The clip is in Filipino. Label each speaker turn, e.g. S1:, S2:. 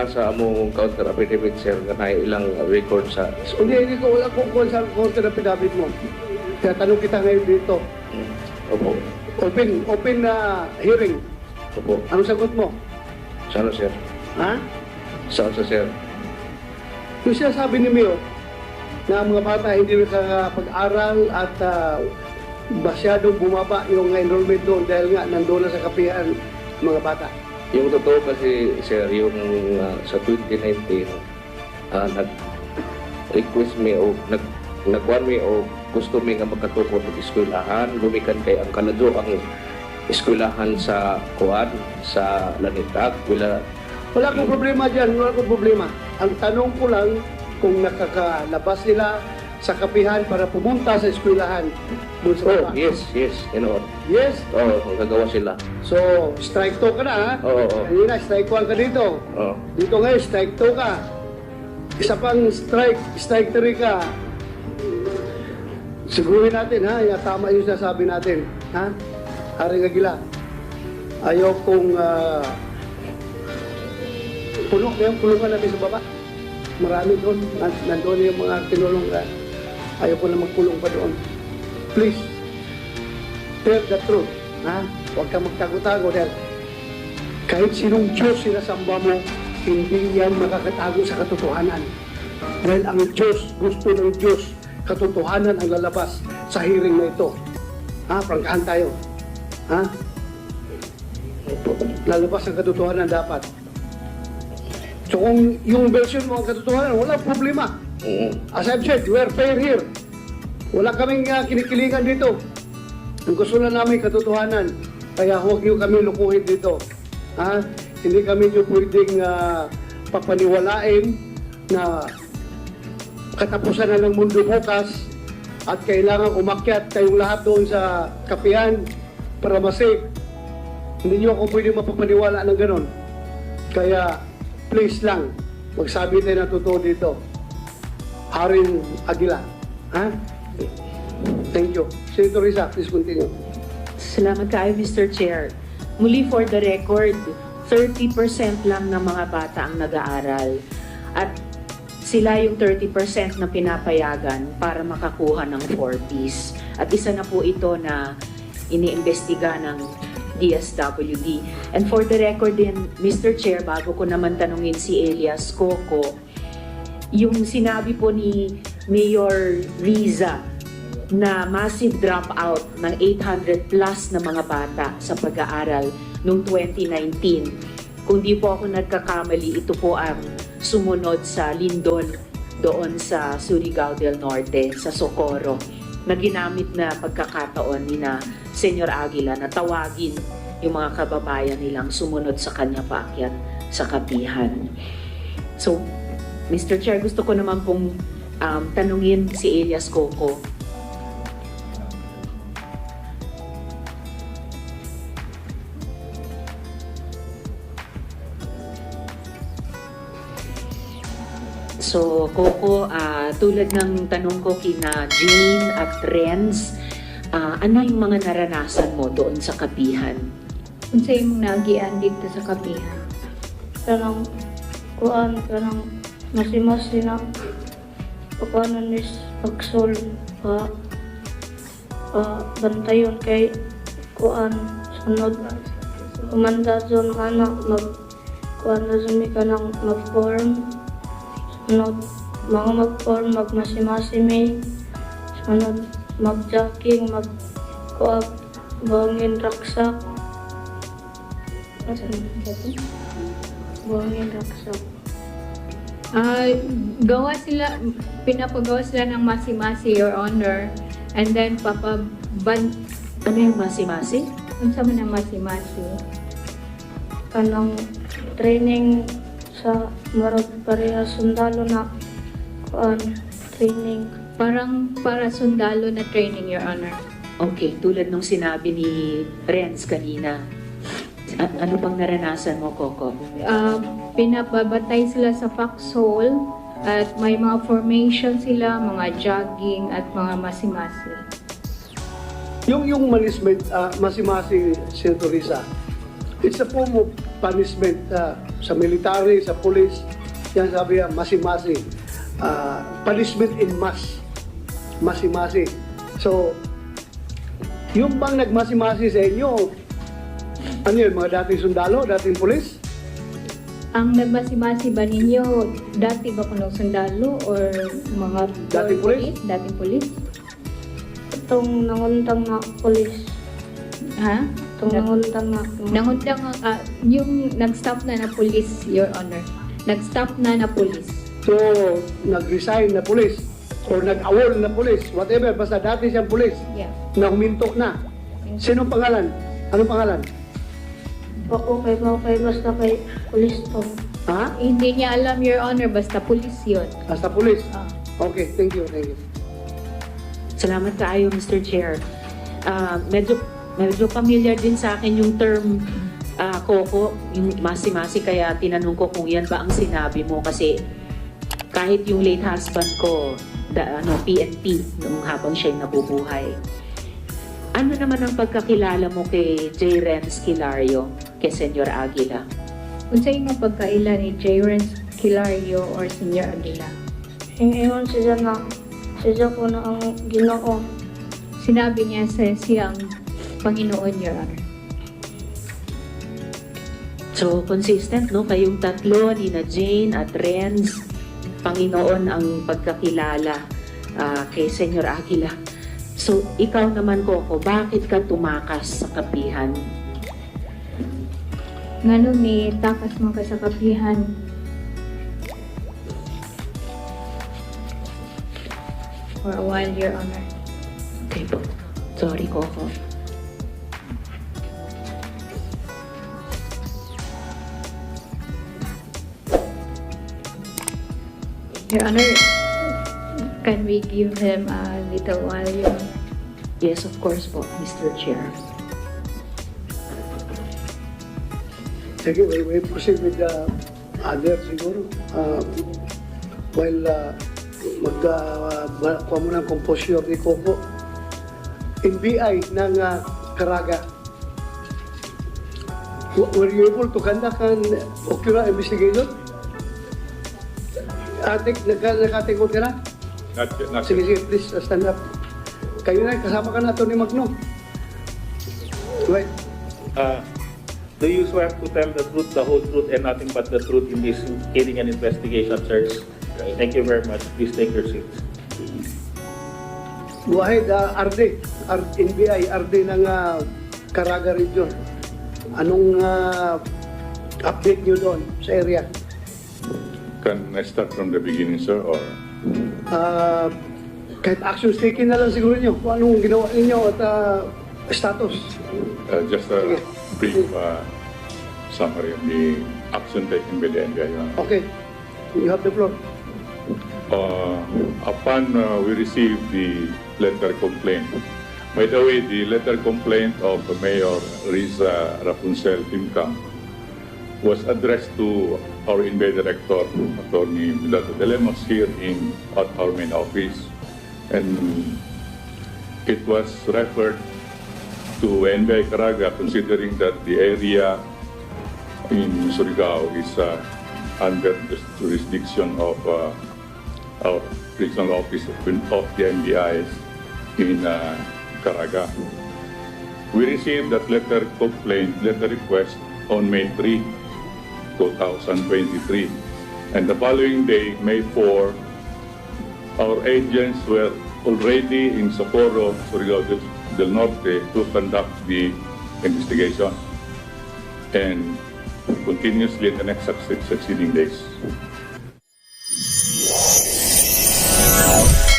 S1: sa among counter affidavit, sir, na ilang record sa school.
S2: Hindi ko wala kung sa counter affidavit mo. Kaya tanong kita ngayon dito.
S1: Opo.
S2: Open na hearing.
S1: Opo.
S2: Anong sagot mo?
S1: Sana, sir?
S2: Ha?
S1: Saan sa sir?
S2: Yung sinasabi ni Mio na ang mga bata hindi nakakapag-aral at masyadong bumaba yung enrollment doon dahil nga nandoon na sa kapihan mga bata.
S1: Yung totoo kasi, sir, yung sa 2019, nag-request me o nagkuhan me o gusto me nga magkatukod ng eskwelahan, lumikan kay ang kanadyo ang eskwelahan sa kuwan, sa Lanitag.
S2: Wala akong problema dyan, wala akong problema. Ang tanong ko lang kung nakakalabas sila sa kapihan para pumunta sa eskwelahan doon sa
S1: Oh,
S2: baba.
S1: yes, you know.
S2: Yes?
S1: Oo, magagawa sila.
S2: So, strike 2 ka na ha?
S1: Oo.
S2: Kanina, strike 1 ka dito.
S1: Oo.
S2: Dito ngayon, strike 2 ka. Isa pang strike 3 ka. Sigurin natin ha, tama yung sasabi natin. Ha? Haring Aguila, ayaw kong kulungan natin sa baba. Marami doon, nandoon yung mga tinulong ka. Ayaw ko na magpulong pa doon. Please, tell the truth. Ha? Huwag kang magtago-tago dahil kahit sinong Diyos sinasamba mo, hindi yan makakatago sa katotohanan. Dahil ang Diyos, gusto ng Diyos, katotohanan ang lalabas sa hearing na ito. Ha? Prangkahan tayo. Ha? Lalabas ang katotohanan dapat. So kung yung version mo ang katotohanan, walang problema. As I've said, we are fair here. Wala kaming kinikilingan dito. Ang gusto na namin katotohanan. Kaya huwag niyo kami lukuhin dito. Ha? Hindi kami niyo pwedeng papaniwalain na katapusan na ng mundo bukas at kailangan umakyat kayong lahat doon sa kapihan para masave. Hindi niyo ako pwedeng mapapaniwala ng ganon. Kaya please lang, magsabi tayo ng totoo dito. Haring Aguila. Ha? Thank you. Senator Risa, please continue.
S3: Salamat kayo, Mr. Chair. Muli for the record, 30% lang ng mga bata ang nag-aaral. At sila yung 30% na pinapayagan para makakuha ng 4Ps. At isa na po ito na iniimbestiga ng DSWD. And for the record din, Mr. Chair, bago ko naman tanungin si Elias Coco, yung sinabi po ni Mayor Riza na massive dropout ng 800 plus na mga bata sa pag-aaral noong 2019. Kung di po ako nagkakamali, ito po ang sumunod sa Lindol doon sa Surigao del Norte, sa Socorro, na ginamit na pagkakataon ni na Senyor Aguila na tawagin yung mga kababayan nilang sumunod sa kanya paakyat sa kapihan. So, Mr. Chair, gusto ko naman pong tanungin si Elias Coco. So, Coco, tulad ng tanong ko kina Jane at Renz, ano yung mga naranasan mo doon sa kapihan?
S4: Unsa imong nagian dito sa kapihan? Kanang kanang masi-masi na pagkanan is pagsol bantayon kay sunod kumanda zon kana na zumi ka ng mag-form sunod mga mag-form magmasi-masi may sunod mag-jogging buhangin raksak buhangin raksak.
S5: Pinapagawa sila ng masi-masi, Your Honor. And then,
S3: Ano yung masi-masi?
S5: unsa man ang masi-masi?
S4: Kanang training sa marag pareha sundalo na training.
S5: Parang para sundalo na training, Your Honor.
S3: Okay, tulad nung sinabi ni Renz kanina. Ano pang naranasan mo, Coco?
S5: Pinababatay sila sa foxhole at may mga formation sila, mga jogging at mga masi-masi.
S2: Yung management, masi-masi, Senator Risa, it's a form of punishment sa military, sa police. Yan sabi yan, masi-masi. Punishment in mass. Masi-masi. So, yung bang nagmasi-masi sa inyo, ano yun, mga dating sundalo, dating police?
S5: Ang nagmasi-masi ba ninyo, dati ba kunong sundalo or mga
S2: Dating pulis?
S5: Dating pulis?
S4: Itong nanguntang na polis.
S5: Ha?
S4: Itong nanguntang na.
S5: Nangundang, yung nag-stop na na pulis, Your Honor. Nag-stop na na pulis.
S2: So, nag-resign na police or nag-awol na police, whatever, basta dati siyang police
S5: Yeah.
S2: na huminto na. Sinong pangalan? Anong pangalan?
S4: Ako kay basta kay polis to.
S2: Ha?
S5: Hindi niya alam, Your Honor, basta pulis yun.
S2: Basta police.
S5: Ah.
S2: Okay, thank you, thank you.
S3: Salamat kaayo, Mr. Chair. Medyo familiar din sa akin yung term Coco, yung masi-masi, kaya tinanong ko kung yan ba ang sinabi mo kasi kahit yung late husband ko, PNP, nung habang siya'y nabubuhay. Ano naman ang pagkakilala mo kay J. Renz Kilario, kay Senyor Aguila?
S5: Kung sa inyo pagkaila ni J. Renz Kilario or Senior Aguila,
S4: Ingon siya na siya ko na ang Ginoo.
S5: sinabi niya sa siyang Panginoon, Your Honor.
S3: So, consistent, no? Kayong tatlo, ni na Jane at Renz, Panginoon ang pagkakilala kay Senyor Aguila. So, ikaw naman, Coco, bakit ka tumakas sa kapihan?
S5: Ngano ni takas mo ka sa kapihan. For a while, Your Honor.
S3: Okay po. Sorry, Coco.
S5: Your Honor, can we give him a little while, Your Honor?
S3: Yes, of course po, Mr. Chair.
S2: Sige, we proceed with the other siguro. While magkuha mo ng composure ni Coco, NBI ng Caraga, were you able to conduct an ocular investigation? Nakatingkod ka na? Sige, sige, please stand up. Kayo na, kasama ka na ito ni Magno. Right.
S6: Do you swear to tell the truth, the whole truth, and nothing but the truth in this hearing and investigation, sirs? Thank you very much. Please take your seats.
S2: Go ahead, RD, NBI, RD ng Caraga Region. Anong update nyo doon sa area?
S7: Can I start from the beginning, sir, or
S2: Kahit actions taken na lang siguro nyo kung anong ginawa ninyo at status.
S7: just a brief summary of the action taken by the NBI?
S2: Okay, you have the floor.
S7: Upon we received the letter complaint, by the way, the letter complaint of Mayor Riza Rapunzel Timcam was addressed to our NBI Director, Attorney Pilato de Lemos, here in at our main office. And it was referred to NBI Caraga, considering that the area in Surigao is under the jurisdiction of our regional office of the NBI in Caraga. We received that letter request on May 3, 2023. And the following day, May 4, our agents were already in Socorro, Surigao del Norte, to conduct the investigation, and continuously in the next succeeding days.